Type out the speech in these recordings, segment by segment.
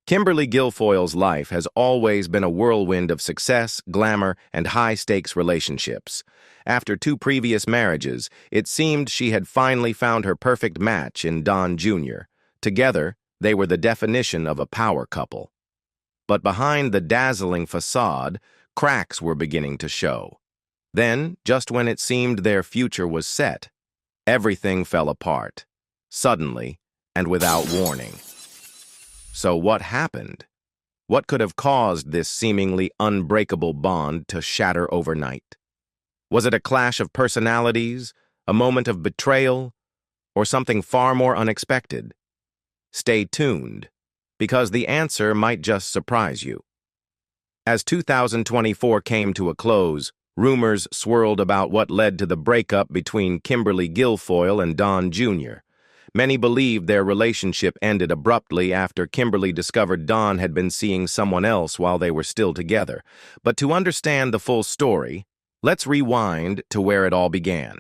Kimberly Guilfoyle's life has always been a whirlwind of success, glamour, and high-stakes relationships. After two previous marriages, it seemed she had finally found her perfect match in Don Jr. Together, they were the definition of a power couple. But behind the dazzling facade, cracks were beginning to show. Then, just when it seemed their future was set, everything fell apart, suddenly and without warning. So what happened? What could have caused this seemingly unbreakable bond to shatter overnight? Was it a clash of personalities, a moment of betrayal, or something far more unexpected? Stay tuned, because the answer might just surprise you. As 2024 came to a close, rumors swirled about what led to the breakup between Kimberly Guilfoyle and Don Jr. Many believed their relationship ended abruptly after Kimberly discovered Don had been seeing someone else while they were still together. But to understand the full story, let's rewind to where it all began.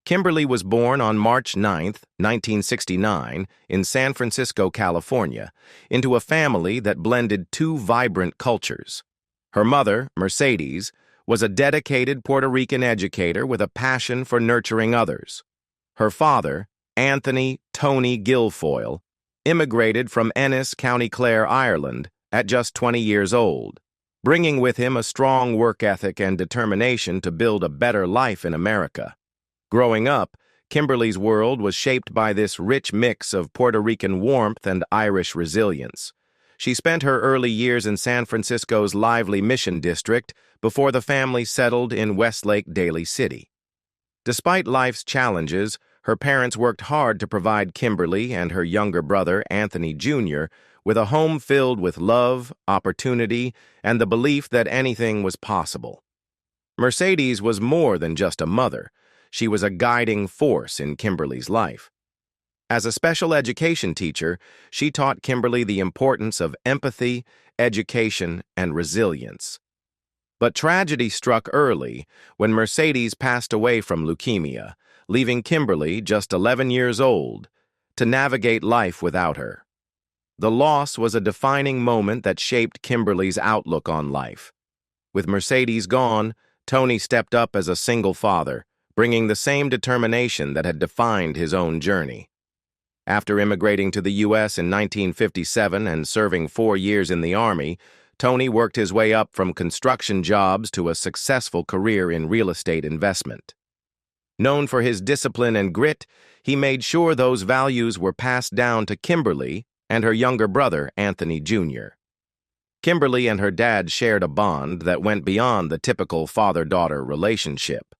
Kimberly was born on March 9, 1969, in San Francisco, California, into a family that blended two vibrant cultures. Her mother, Mercedes, was a dedicated Puerto Rican educator with a passion for nurturing others. Her father, Anthony Tony Guilfoyle, immigrated from Ennis, County Clare, Ireland, at just 20 years old, bringing with him a strong work ethic and determination to build a better life in America. Growing up, Kimberly's world was shaped by this rich mix of Puerto Rican warmth and Irish resilience. She spent her early years in San Francisco's lively Mission District before the family settled in Westlake, Daly City. Despite life's challenges, her parents worked hard to provide Kimberly and her younger brother, Anthony Jr., with a home filled with love, opportunity, and the belief that anything was possible. Mercedes was more than just a mother. She was a guiding force in Kimberly's life. As a special education teacher, she taught Kimberly the importance of empathy, education, and resilience. But tragedy struck early when Mercedes passed away from leukemia, leaving Kimberly, just 11 years old, to navigate life without her. The loss was a defining moment that shaped Kimberly's outlook on life. With Mercedes gone, Tony stepped up as a single father, bringing the same determination that had defined his own journey. After immigrating to the U.S. in 1957 and serving 4 years in the Army, Tony worked his way up from construction jobs to a successful career in real estate investment. Known for his discipline and grit, he made sure those values were passed down to Kimberly and her younger brother, Anthony Jr. Kimberly and her dad shared a bond that went beyond the typical father-daughter relationship.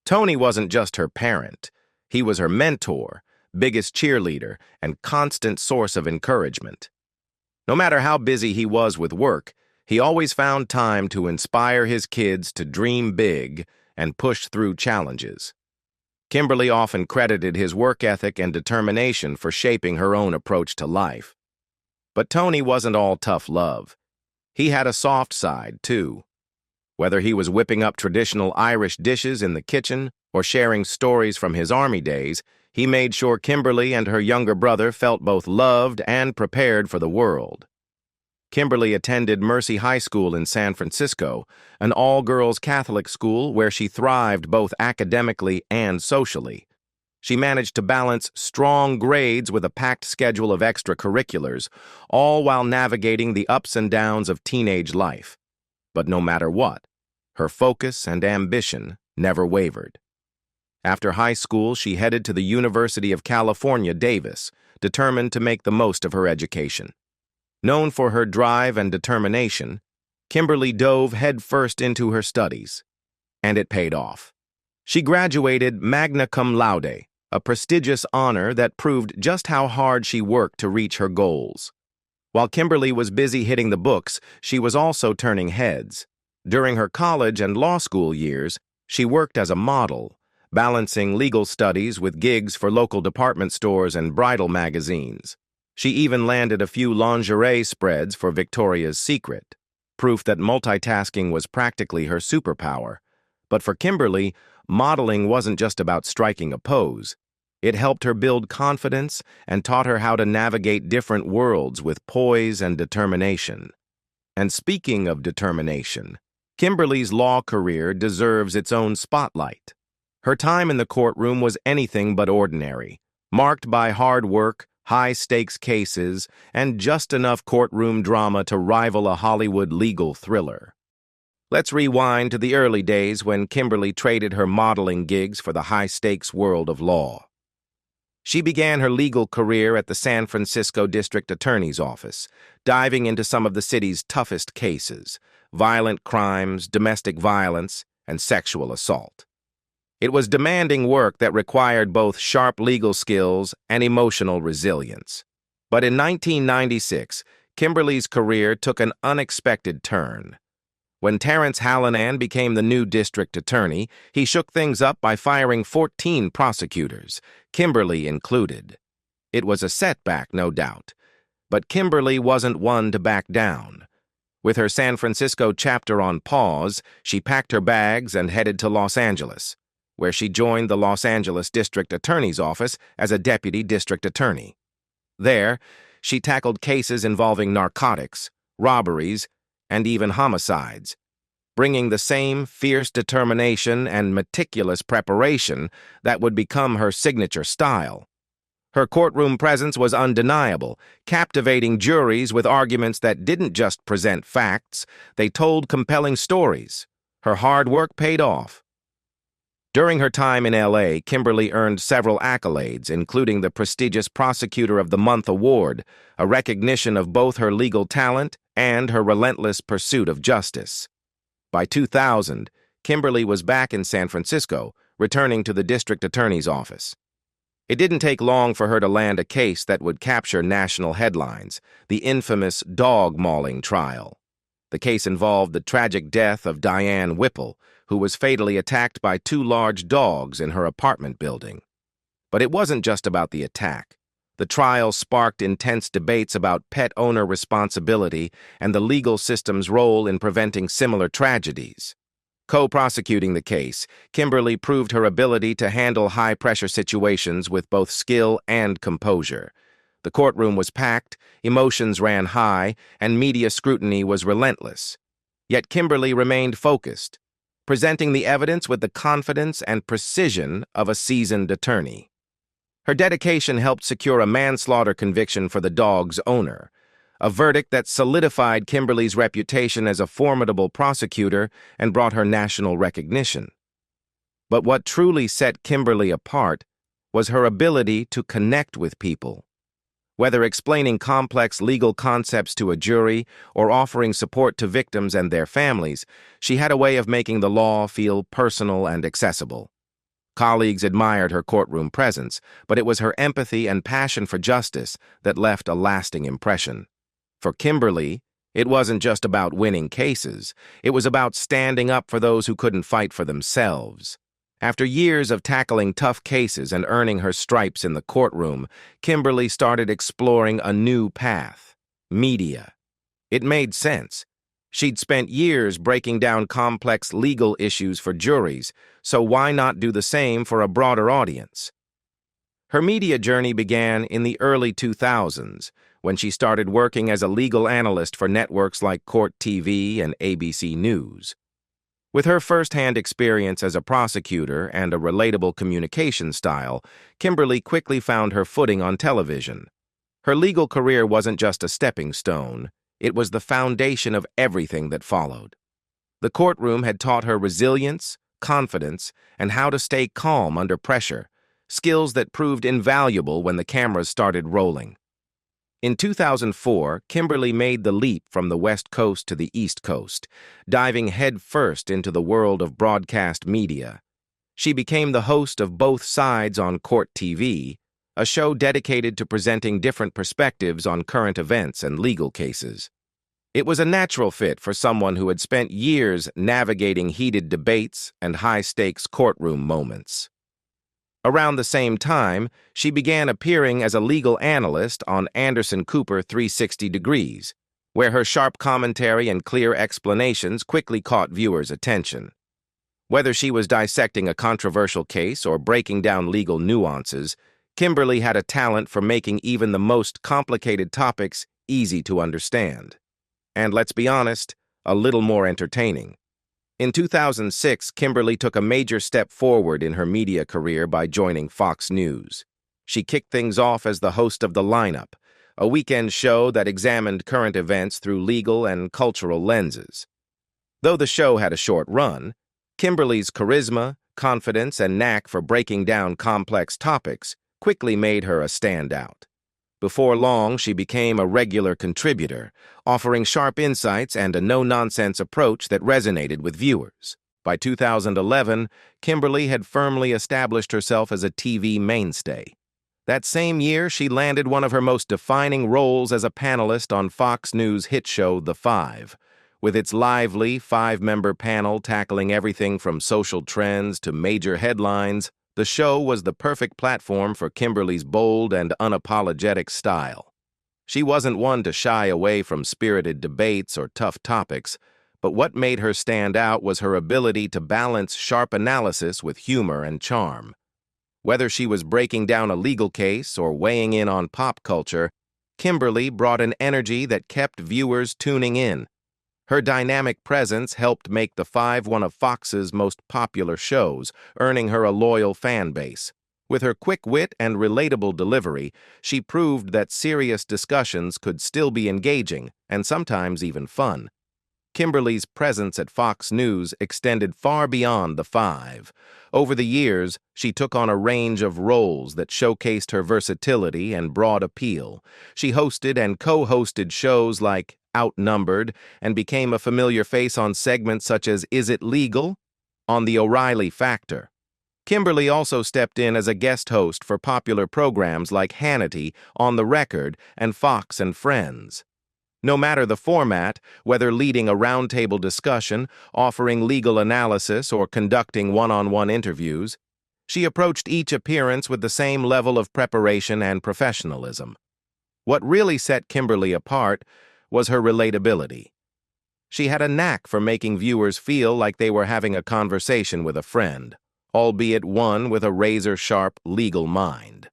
Tony wasn't just her parent. He was her mentor, biggest cheerleader, and constant source of encouragement. No matter how busy he was with work, he always found time to inspire his kids to dream big and push through challenges. Kimberly often credited his work ethic and determination for shaping her own approach to life. But Tony wasn't all tough love. He had a soft side, too. Whether he was whipping up traditional Irish dishes in the kitchen or sharing stories from his Army days, he made sure Kimberly and her younger brother felt both loved and prepared for the world. Kimberly attended Mercy High School in San Francisco, an all-girls Catholic school where she thrived both academically and socially. She managed to balance strong grades with a packed schedule of extracurriculars, all while navigating the ups and downs of teenage life. But no matter what, her focus and ambition never wavered. After high school, she headed to the University of California, Davis, determined to make the most of her education. Known for her drive and determination, Kimberly dove headfirst into her studies, and it paid off. She graduated magna cum laude, a prestigious honor that proved just how hard she worked to reach her goals. While Kimberly was busy hitting the books, she was also turning heads. During her college and law school years, she worked as a model, balancing legal studies with gigs for local department stores and bridal magazines. She even landed a few lingerie spreads for Victoria's Secret, proof that multitasking was practically her superpower. But for Kimberly, modeling wasn't just about striking a pose. It helped her build confidence and taught her how to navigate different worlds with poise and determination. And speaking of determination, Kimberly's law career deserves its own spotlight. Her time in the courtroom was anything but ordinary, marked by hard work, high-stakes cases, and just enough courtroom drama to rival a Hollywood legal thriller. Let's rewind to the early days when Kimberly traded her modeling gigs for the high-stakes world of law. She began her legal career at the San Francisco District Attorney's Office, diving into some of the city's toughest cases: violent crimes, domestic violence, and sexual assault. It was demanding work that required both sharp legal skills and emotional resilience. But in 1996, Kimberly's career took an unexpected turn. When Terrence Hallinan became the new district attorney, he shook things up by firing 14 prosecutors, Kimberly included. It was a setback, no doubt, but Kimberly wasn't one to back down. With her San Francisco chapter on pause, she packed her bags and headed to Los Angeles, where she joined the Los Angeles District Attorney's Office as a deputy district attorney. There, she tackled cases involving narcotics, robberies, and even homicides, bringing the same fierce determination and meticulous preparation that would become her signature style. Her courtroom presence was undeniable, captivating juries with arguments that didn't just present facts, they told compelling stories. Her hard work paid off. During her time in L.A., Kimberly earned several accolades, including the prestigious Prosecutor of the Month award, a recognition of both her legal talent and her relentless pursuit of justice. By 2000, Kimberly was back in San Francisco, returning to the district attorney's office. It didn't take long for her to land a case that would capture national headlines: the infamous dog mauling trial. The case involved the tragic death of Diane Whipple, who was fatally attacked by two large dogs in her apartment building. But it wasn't just about the attack. The trial sparked intense debates about pet owner responsibility and the legal system's role in preventing similar tragedies. Co-prosecuting the case, Kimberly proved her ability to handle high-pressure situations with both skill and composure. The courtroom was packed, emotions ran high, and media scrutiny was relentless. Yet Kimberly remained focused, presenting the evidence with the confidence and precision of a seasoned attorney. Her dedication helped secure a manslaughter conviction for the dog's owner, a verdict that solidified Kimberly's reputation as a formidable prosecutor and brought her national recognition. But what truly set Kimberly apart was her ability to connect with people. Whether explaining complex legal concepts to a jury or offering support to victims and their families, she had a way of making the law feel personal and accessible. Colleagues admired her courtroom presence, but it was her empathy and passion for justice that left a lasting impression. For Kimberly, it wasn't just about winning cases. It was about standing up for those who couldn't fight for themselves. After years of tackling tough cases and earning her stripes in the courtroom, Kimberly started exploring a new path: media. It made sense. She'd spent years breaking down complex legal issues for juries, so why not do the same for a broader audience? Her media journey began in the early 2000s, when she started working as a legal analyst for networks like Court TV and ABC News. With her first-hand experience as a prosecutor and a relatable communication style, Kimberly quickly found her footing on television. Her legal career wasn't just a stepping stone, it was the foundation of everything that followed. The courtroom had taught her resilience, confidence, and how to stay calm under pressure, skills that proved invaluable when the cameras started rolling. In 2004, Kimberly made the leap from the West Coast to the East Coast, diving headfirst into the world of broadcast media. She became the host of Both Sides on Court TV, a show dedicated to presenting different perspectives on current events and legal cases. It was a natural fit for someone who had spent years navigating heated debates and high-stakes courtroom moments. Around the same time, she began appearing as a legal analyst on Anderson Cooper 360 Degrees, where her sharp commentary and clear explanations quickly caught viewers' attention. Whether she was dissecting a controversial case or breaking down legal nuances, Kimberly had a talent for making even the most complicated topics easy to understand. And let's be honest, a little more entertaining. In 2006, Kimberly took a major step forward in her media career by joining Fox News. She kicked things off as the host of The Lineup, a weekend show that examined current events through legal and cultural lenses. Though the show had a short run, Kimberly's charisma, confidence, and knack for breaking down complex topics quickly made her a standout. Before long, she became a regular contributor, offering sharp insights and a no-nonsense approach that resonated with viewers. By 2011, Kimberly had firmly established herself as a TV mainstay. That same year, she landed one of her most defining roles as a panelist on Fox News' hit show The Five. With its lively, five-member panel tackling everything from social trends to major headlines, the show was the perfect platform for Kimberly's bold and unapologetic style. She wasn't one to shy away from spirited debates or tough topics, but what made her stand out was her ability to balance sharp analysis with humor and charm. Whether she was breaking down a legal case or weighing in on pop culture, Kimberly brought an energy that kept viewers tuning in. Her dynamic presence helped make The Five one of Fox's most popular shows, earning her a loyal fan base. With her quick wit and relatable delivery, she proved that serious discussions could still be engaging and sometimes even fun. Kimberly's presence at Fox News extended far beyond The Five. Over the years, she took on a range of roles that showcased her versatility and broad appeal. She hosted and co-hosted shows like Outnumbered and became a familiar face on segments such as Is It Legal? On The O'Reilly Factor. Kimberly also stepped in as a guest host for popular programs like Hannity, On the Record, and Fox and Friends. No matter the format, whether leading a roundtable discussion, offering legal analysis, or conducting one-on-one interviews, she approached each appearance with the same level of preparation and professionalism. What really set Kimberly apart was her relatability. She had a knack for making viewers feel like they were having a conversation with a friend, albeit one with a razor-sharp legal mind.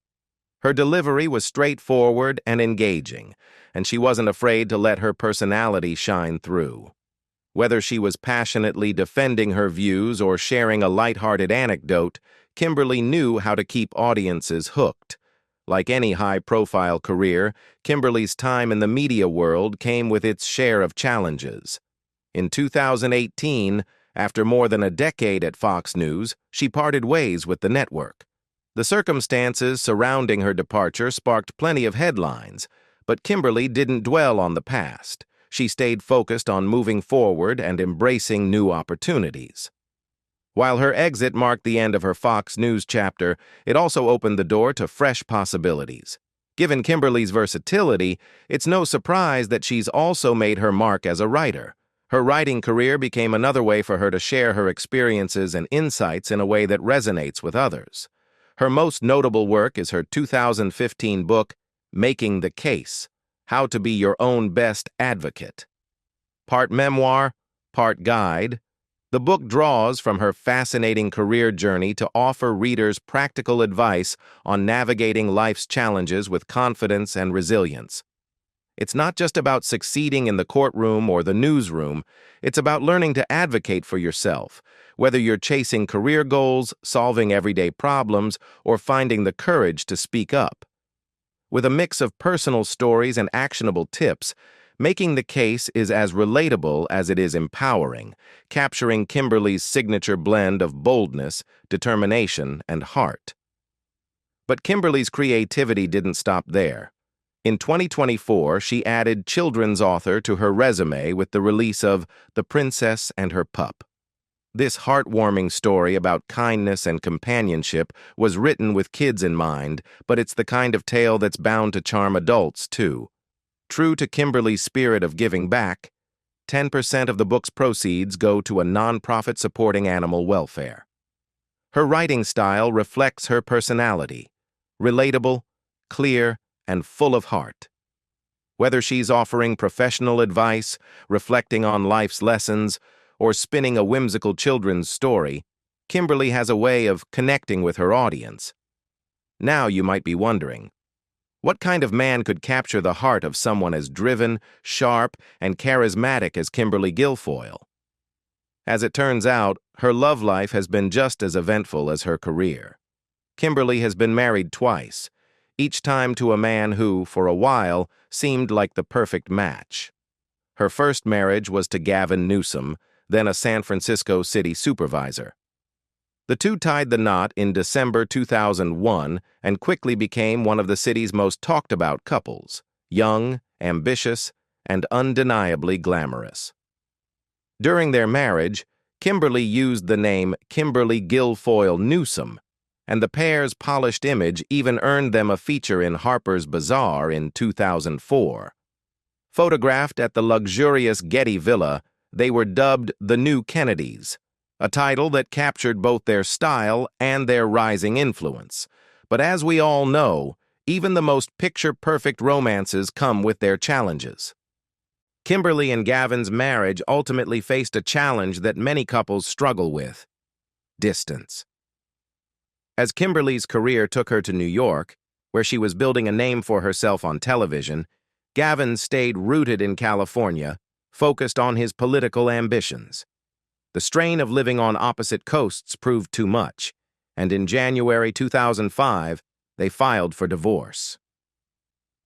Her delivery was straightforward and engaging, and she wasn't afraid to let her personality shine through. Whether she was passionately defending her views or sharing a lighthearted anecdote, Kimberly knew how to keep audiences hooked. Like any high-profile career, Kimberly's time in the media world came with its share of challenges. In 2018, after more than a decade at Fox News, she parted ways with the network. The circumstances surrounding her departure sparked plenty of headlines, but Kimberly didn't dwell on the past. She stayed focused on moving forward and embracing new opportunities. While her exit marked the end of her Fox News chapter, it also opened the door to fresh possibilities. Given Kimberly's versatility, it's no surprise that she's also made her mark as a writer. Her writing career became another way for her to share her experiences and insights in a way that resonates with others. Her most notable work is her 2015 book, Making the Case: How to Be Your Own Best Advocate. Part memoir, part guide, the book draws from her fascinating career journey to offer readers practical advice on navigating life's challenges with confidence and resilience. It's not just about succeeding in the courtroom or the newsroom, it's about learning to advocate for yourself, whether you're chasing career goals, solving everyday problems, or finding the courage to speak up. With a mix of personal stories and actionable tips, Making the Case is as relatable as it is empowering, capturing Kimberly's signature blend of boldness, determination, and heart. But Kimberly's creativity didn't stop there. In 2024, she added children's author to her resume with the release of The Princess and Her Pup. This heartwarming story about kindness and companionship was written with kids in mind, but it's the kind of tale that's bound to charm adults, too. True to Kimberly's spirit of giving back, 10% of the book's proceeds go to a nonprofit supporting animal welfare. Her writing style reflects her personality: relatable, clear, and full of heart. Whether she's offering professional advice, reflecting on life's lessons, or spinning a whimsical children's story, Kimberly has a way of connecting with her audience. Now you might be wondering, what kind of man could capture the heart of someone as driven, sharp, and charismatic as Kimberly Guilfoyle? As it turns out, her love life has been just as eventful as her career. Kimberly has been married twice, each time to a man who, for a while, seemed like the perfect match. Her first marriage was to Gavin Newsom, then a San Francisco city supervisor. The two tied the knot in December 2001 and quickly became one of the city's most talked-about couples, young, ambitious, and undeniably glamorous. During their marriage, Kimberly used the name Kimberly Guilfoyle Newsom, and the pair's polished image even earned them a feature in Harper's Bazaar in 2004. Photographed at the luxurious Getty Villa, they were dubbed the New Kennedys, a title that captured both their style and their rising influence. But as we all know, even the most picture-perfect romances come with their challenges. Kimberly and Gavin's marriage ultimately faced a challenge that many couples struggle with: distance. As Kimberly's career took her to New York, where she was building a name for herself on television, Gavin stayed rooted in California, focused on his political ambitions. The strain of living on opposite coasts proved too much, and in January 2005, they filed for divorce.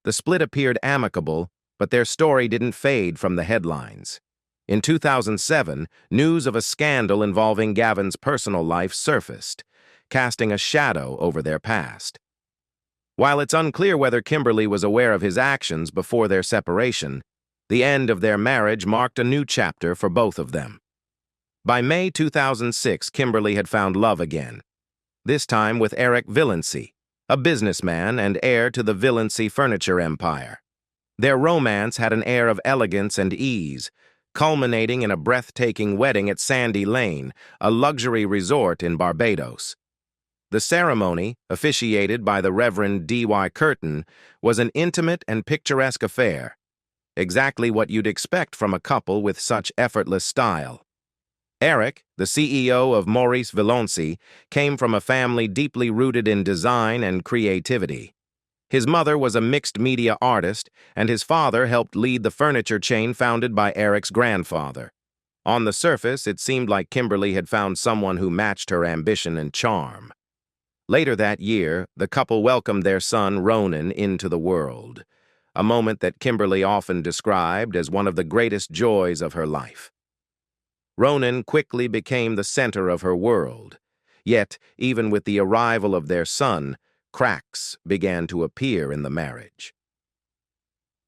The split appeared amicable, but their story didn't fade from the headlines. In 2007, news of a scandal involving Gavin's personal life surfaced, casting a shadow over their past. While it's unclear whether Kimberly was aware of his actions before their separation, the end of their marriage marked a new chapter for both of them. By May 2006, Kimberly had found love again, this time with Eric Villency, a businessman and heir to the Villency furniture empire. Their romance had an air of elegance and ease, culminating in a breathtaking wedding at Sandy Lane, a luxury resort in Barbados. The ceremony, officiated by the Reverend D.Y. Curtin, was an intimate and picturesque affair, exactly what you'd expect from a couple with such effortless style. Eric, the CEO of Maurice Villency, came from a family deeply rooted in design and creativity. His mother was a mixed-media artist, and his father helped lead the furniture chain founded by Eric's grandfather. On the surface, it seemed like Kimberly had found someone who matched her ambition and charm. Later that year, the couple welcomed their son, Ronan, into the world, a moment that Kimberly often described as one of the greatest joys of her life. Ronan quickly became the center of her world, yet, even with the arrival of their son, cracks began to appear in the marriage.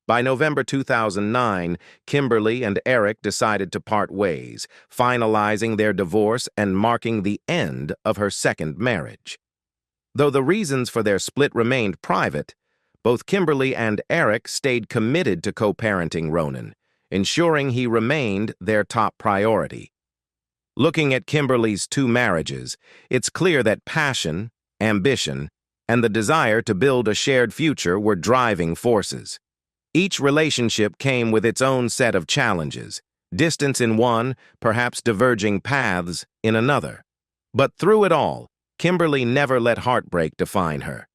By November 2009, Kimberly and Eric decided to part ways, finalizing their divorce and marking the end of her second marriage. Though the reasons for their split remained private, both Kimberly and Eric stayed committed to co-parenting Ronan, ensuring he remained their top priority. Looking at Kimberly's two marriages, it's clear that passion, ambition, and the desire to build a shared future were driving forces. Each relationship came with its own set of challenges, distance in one, perhaps diverging paths in another. But through it all, Kimberly never let heartbreak define her.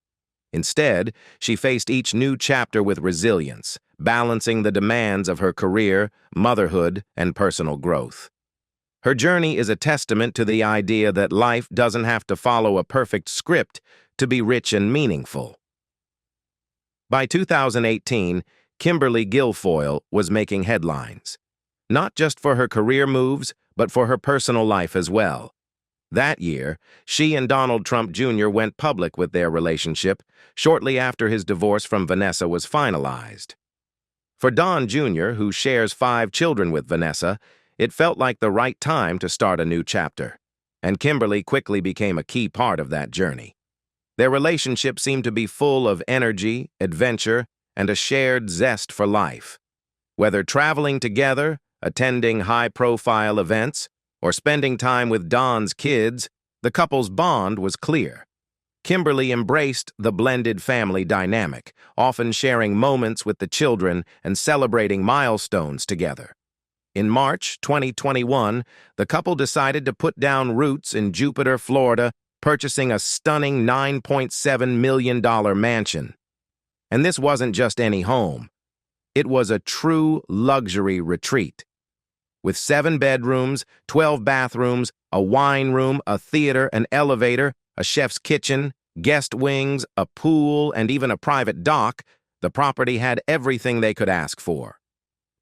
Instead, she faced each new chapter with resilience, balancing the demands of her career, motherhood, and personal growth. Her journey is a testament to the idea that life doesn't have to follow a perfect script to be rich and meaningful. By 2018, Kimberly Guilfoyle was making headlines, not just for her career moves, but for her personal life as well. That year, she and Donald Trump Jr. went public with their relationship shortly after his divorce from Vanessa was finalized. For Don Jr., who shares 5 children with Vanessa, it felt like the right time to start a new chapter, and Kimberly quickly became a key part of that journey. Their relationship seemed to be full of energy, adventure, and a shared zest for life. Whether traveling together, attending high-profile events, or spending time with Don's kids, the couple's bond was clear. Kimberly embraced the blended family dynamic, often sharing moments with the children and celebrating milestones together. In March 2021, the couple decided to put down roots in Jupiter, Florida, purchasing a stunning $9.7 million mansion. And this wasn't just any home. It was a true luxury retreat. With 7 bedrooms, 12 bathrooms, a wine room, a theater, an elevator, a chef's kitchen, guest wings, a pool, and even a private dock, the property had everything they could ask for.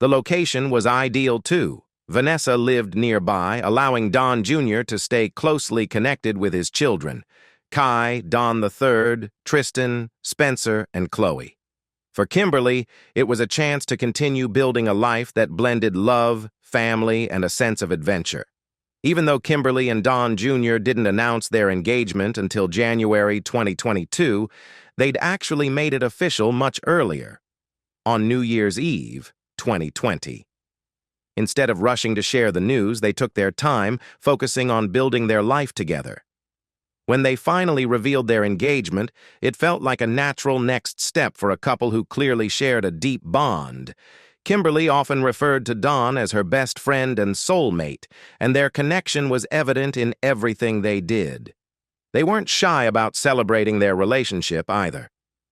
The location was ideal too. Vanessa lived nearby, allowing Don Jr. to stay closely connected with his children, Kai, Don III, Tristan, Spencer, and Chloe. For Kimberly, it was a chance to continue building a life that blended love, family, and a sense of adventure. Even though Kimberly and Don Jr. didn't announce their engagement until January 2022, they'd actually made it official much earlier, on New Year's Eve, 2020. Instead of rushing to share the news, they took their time, focusing on building their life together. When they finally revealed their engagement, it felt like a natural next step for a couple who clearly shared a deep bond. Kimberly often referred to Don as her best friend and soulmate, and their connection was evident in everything they did. They weren't shy about celebrating their relationship either.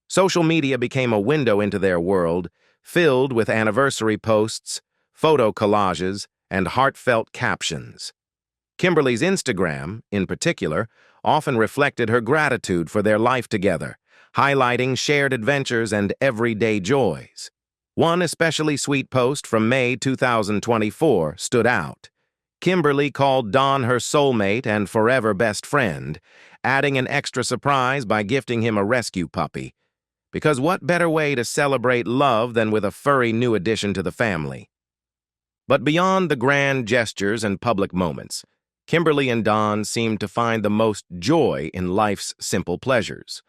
Social media became a window into their world, filled with anniversary posts, photo collages, and heartfelt captions. Kimberly's Instagram, in particular, often reflected her gratitude for their life together, highlighting shared adventures and everyday joys. One especially sweet post from May 2024 stood out. Kimberly called Don her soulmate and forever best friend, adding an extra surprise by gifting him a rescue puppy. Because what better way to celebrate love than with a furry new addition to the family? But beyond the grand gestures and public moments, Kimberly and Don seemed to find the most joy in life's simple pleasures.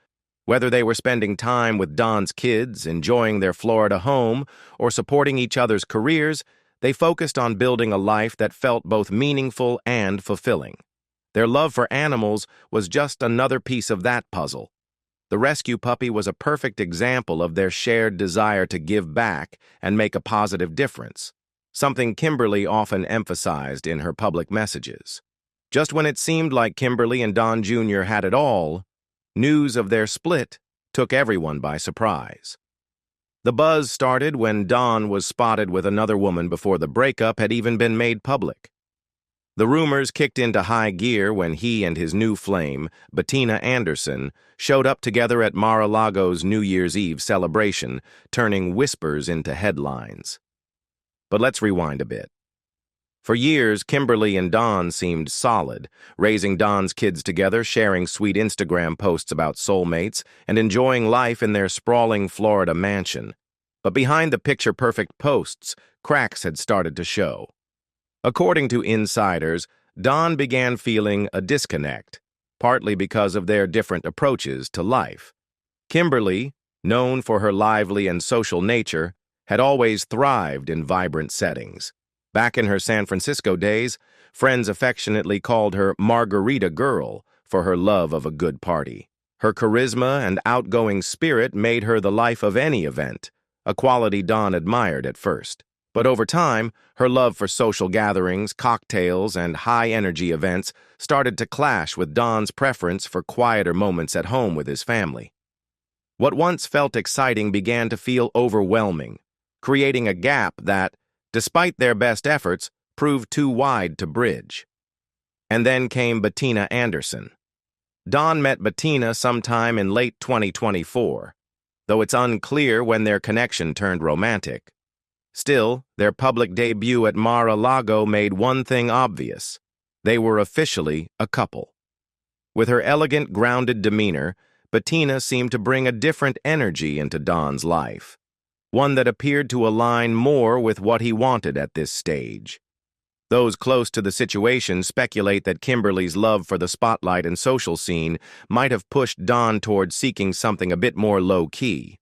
Whether they were spending time with Don's kids, enjoying their Florida home, or supporting each other's careers, they focused on building a life that felt both meaningful and fulfilling. Their love for animals was just another piece of that puzzle. The rescue puppy was a perfect example of their shared desire to give back and make a positive difference, something Kimberly often emphasized in her public messages. Just when it seemed like Kimberly and Don Jr. had it all, news of their split took everyone by surprise. The buzz started when Don was spotted with another woman before the breakup had even been made public. The rumors kicked into high gear when he and his new flame, Bettina Anderson, showed up together at Mar-a-Lago's New Year's Eve celebration, turning whispers into headlines. But let's rewind a bit. For years, Kimberly and Don seemed solid, raising Don's kids together, sharing sweet Instagram posts about soulmates, and enjoying life in their sprawling Florida mansion. But behind the picture-perfect posts, cracks had started to show. According to insiders, Don began feeling a disconnect, partly because of their different approaches to life. Kimberly, known for her lively and social nature, had always thrived in vibrant settings. Back in her San Francisco days, friends affectionately called her Margarita Girl for her love of a good party. Her charisma and outgoing spirit made her the life of any event, a quality Don admired at first. But over time, her love for social gatherings, cocktails, and high-energy events started to clash with Don's preference for quieter moments at home with his family. What once felt exciting began to feel overwhelming, creating a gap that, despite their best efforts, proved too wide to bridge. And then came Bettina Anderson. Don met Bettina sometime in late 2024, though it's unclear when their connection turned romantic. Still, their public debut at Mar-a-Lago made one thing obvious. They were officially a couple. With her elegant, grounded demeanor, Bettina seemed to bring a different energy into Don's life, one that appeared to align more with what he wanted at this stage. Those close to the situation speculate that Kimberly's love for the spotlight and social scene might have pushed Don towards seeking something a bit more low-key.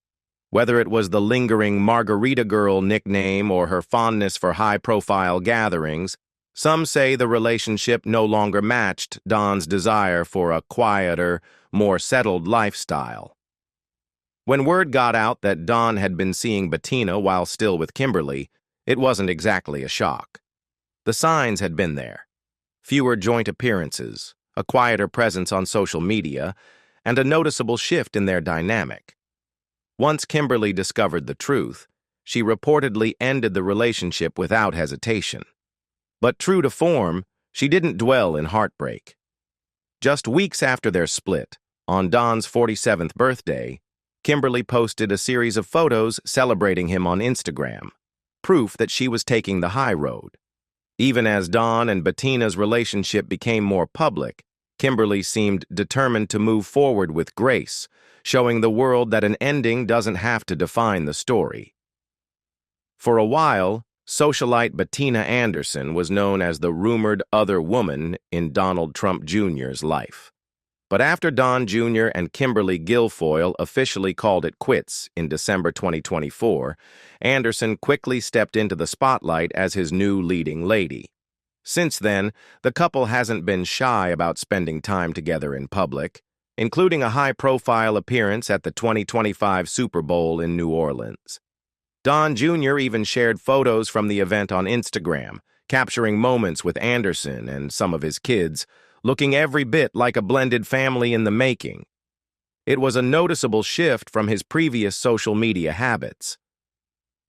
Whether it was the lingering Margarita Girl nickname or her fondness for high-profile gatherings, some say the relationship no longer matched Don's desire for a quieter, more settled lifestyle. When word got out that Don had been seeing Bettina while still with Kimberly, it wasn't exactly a shock. The signs had been there. Fewer joint appearances, a quieter presence on social media, and a noticeable shift in their dynamic. Once Kimberly discovered the truth, she reportedly ended the relationship without hesitation. But true to form, she didn't dwell in heartbreak. Just weeks after their split, on Don's 47th birthday, Kimberly posted a series of photos celebrating him on Instagram, proof that she was taking the high road. Even as Don and Bettina's relationship became more public, Kimberly seemed determined to move forward with grace, showing the world that an ending doesn't have to define the story. For a while, socialite Bettina Anderson was known as the rumored other woman in Donald Trump Jr.'s life. But after Don Jr. and Kimberly Guilfoyle officially called it quits in December 2024, Anderson quickly stepped into the spotlight as his new leading lady. Since then, the couple hasn't been shy about spending time together in public, including a high-profile appearance at the 2025 Super Bowl in New Orleans. Don Jr. even shared photos from the event on Instagram, capturing moments with Anderson and some of his kids, looking every bit like a blended family in the making. It was a noticeable shift from his previous social media habits.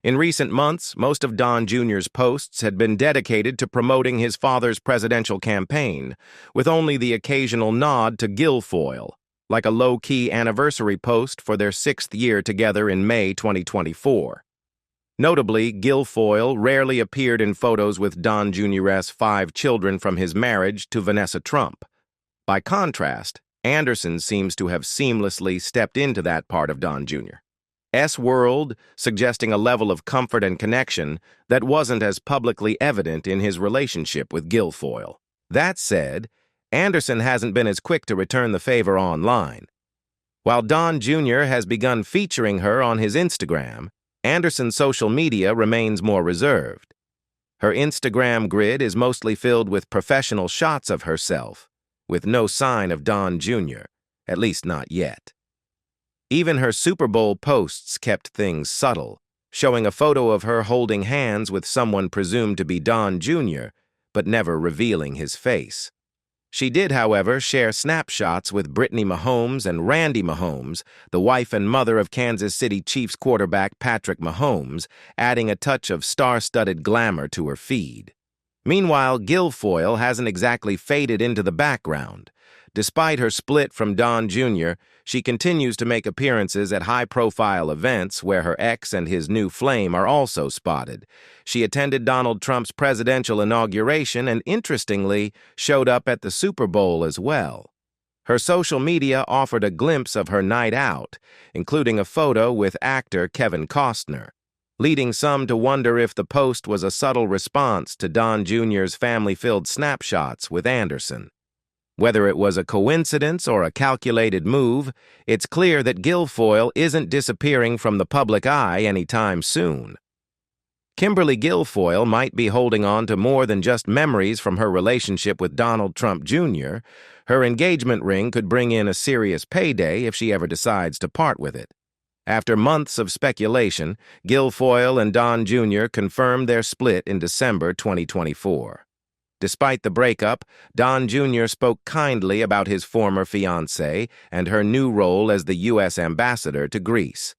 In recent months, most of Don Jr.'s posts had been dedicated to promoting his father's presidential campaign, with only the occasional nod to Guilfoyle, like a low-key anniversary post for their 6th year together in May 2024. Notably, Guilfoyle rarely appeared in photos with Don Jr.'s 5 children from his marriage to Vanessa Trump. By contrast, Anderson seems to have seamlessly stepped into that part of Don Jr.'s world, suggesting a level of comfort and connection that wasn't as publicly evident in his relationship with Guilfoyle. That said, Anderson hasn't been as quick to return the favor online. While Don Jr. has begun featuring her on his Instagram, Anderson's social media remains more reserved. Her Instagram grid is mostly filled with professional shots of herself, with no sign of Don Jr., at least not yet. Even her Super Bowl posts kept things subtle, showing a photo of her holding hands with someone presumed to be Don Jr., but never revealing his face. She did, however, share snapshots with Brittany Mahomes and Randy Mahomes, the wife and mother of Kansas City Chiefs quarterback Patrick Mahomes, adding a touch of star-studded glamour to her feed. Meanwhile, Guilfoyle hasn't exactly faded into the background. Despite her split from Don Jr., she continues to make appearances at high-profile events where her ex and his new flame are also spotted. She attended Donald Trump's presidential inauguration and, interestingly, showed up at the Super Bowl as well. Her social media offered a glimpse of her night out, including a photo with actor Kevin Costner, leading some to wonder if the post was a subtle response to Don Jr.'s family-filled snapshots with Anderson. Whether it was a coincidence or a calculated move, it's clear that Guilfoyle isn't disappearing from the public eye anytime soon. Kimberly Guilfoyle might be holding on to more than just memories from her relationship with Donald Trump Jr. Her engagement ring could bring in a serious payday if she ever decides to part with it. After months of speculation, Guilfoyle and Don Jr. confirmed their split in December 2024. Despite the breakup, Don Jr. spoke kindly about his former fiancée and her new role as the U.S. ambassador to Greece.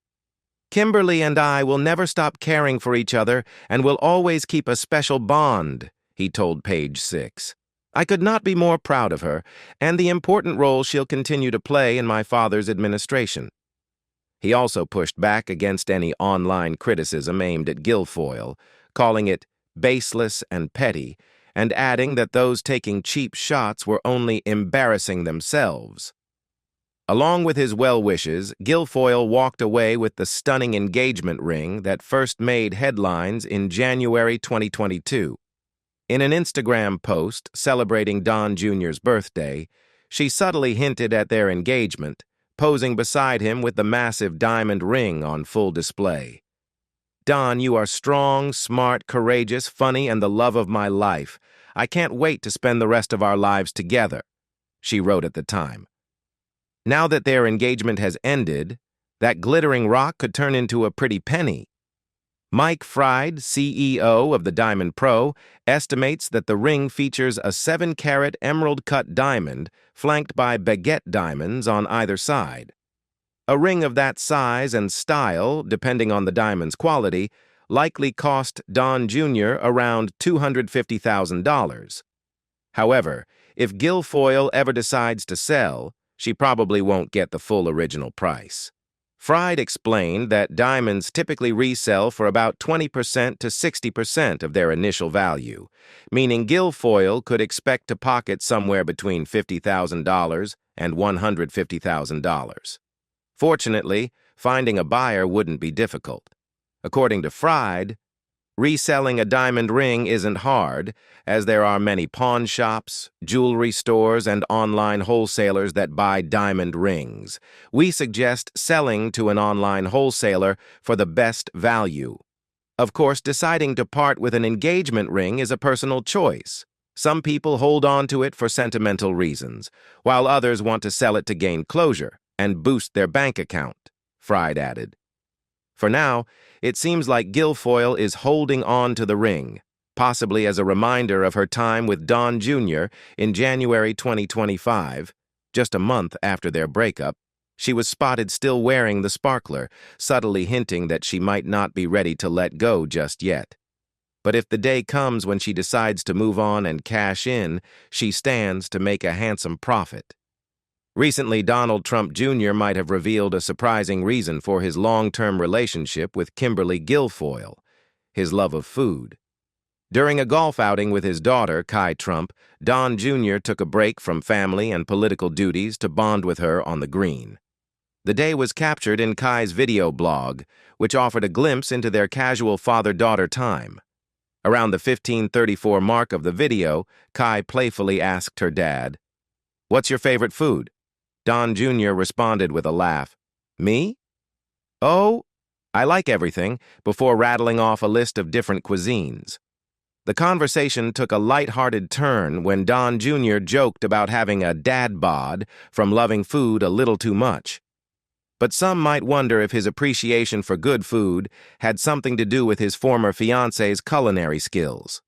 "Kimberly and I will never stop caring for each other and will always keep a special bond," he told Page 6. "I could not be more proud of her and the important role she'll continue to play in my father's administration." He also pushed back against any online criticism aimed at Guilfoyle, calling it baseless and petty, and adding that those taking cheap shots were only embarrassing themselves. Along with his well wishes, Guilfoyle walked away with the stunning engagement ring that first made headlines in January 2022. In an Instagram post celebrating Don Jr.'s birthday, she subtly hinted at their engagement, posing beside him with the massive diamond ring on full display. "Don, you are strong, smart, courageous, funny, and the love of my life. I can't wait to spend the rest of our lives together," she wrote at the time. Now that their engagement has ended, that glittering rock could turn into a pretty penny. Mike Fried, CEO of the Diamond Pro, estimates that the ring features a 7-carat emerald-cut diamond flanked by baguette diamonds on either side. A ring of that size and style, depending on the diamond's quality, likely cost Don Jr. around $250,000. However, if Guilfoyle ever decides to sell, she probably won't get the full original price. Fried explained that diamonds typically resell for about 20% to 60% of their initial value, meaning Guilfoyle could expect to pocket somewhere between $50,000 and $150,000. Fortunately, finding a buyer wouldn't be difficult. According to Fried, reselling a diamond ring isn't hard, as there are many pawn shops, jewelry stores, and online wholesalers that buy diamond rings. We suggest selling to an online wholesaler for the best value. Of course, deciding to part with an engagement ring is a personal choice. Some people hold on to it for sentimental reasons, while others want to sell it to gain closure and boost their bank account, Fried added. For now, it seems like Guilfoyle is holding on to the ring, possibly as a reminder of her time with Don Jr. in January 2025. Just a month after their breakup, she was spotted still wearing the sparkler, subtly hinting that she might not be ready to let go just yet. But if the day comes when she decides to move on and cash in, she stands to make a handsome profit. Recently, Donald Trump Jr. might have revealed a surprising reason for his long-term relationship with Kimberly Guilfoyle, his love of food. During a golf outing with his daughter, Kai Trump, Don Jr. took a break from family and political duties to bond with her on the green. The day was captured in Kai's video blog, which offered a glimpse into their casual father-daughter time. Around the 15:34 mark of the video, Kai playfully asked her dad, "What's your favorite food?" Don Jr. responded with a laugh, "Me? Oh, I like everything," before rattling off a list of different cuisines. The conversation took a light-hearted turn when Don Jr. joked about having a dad bod from loving food a little too much. But some might wonder if his appreciation for good food had something to do with his former fiance's culinary skills.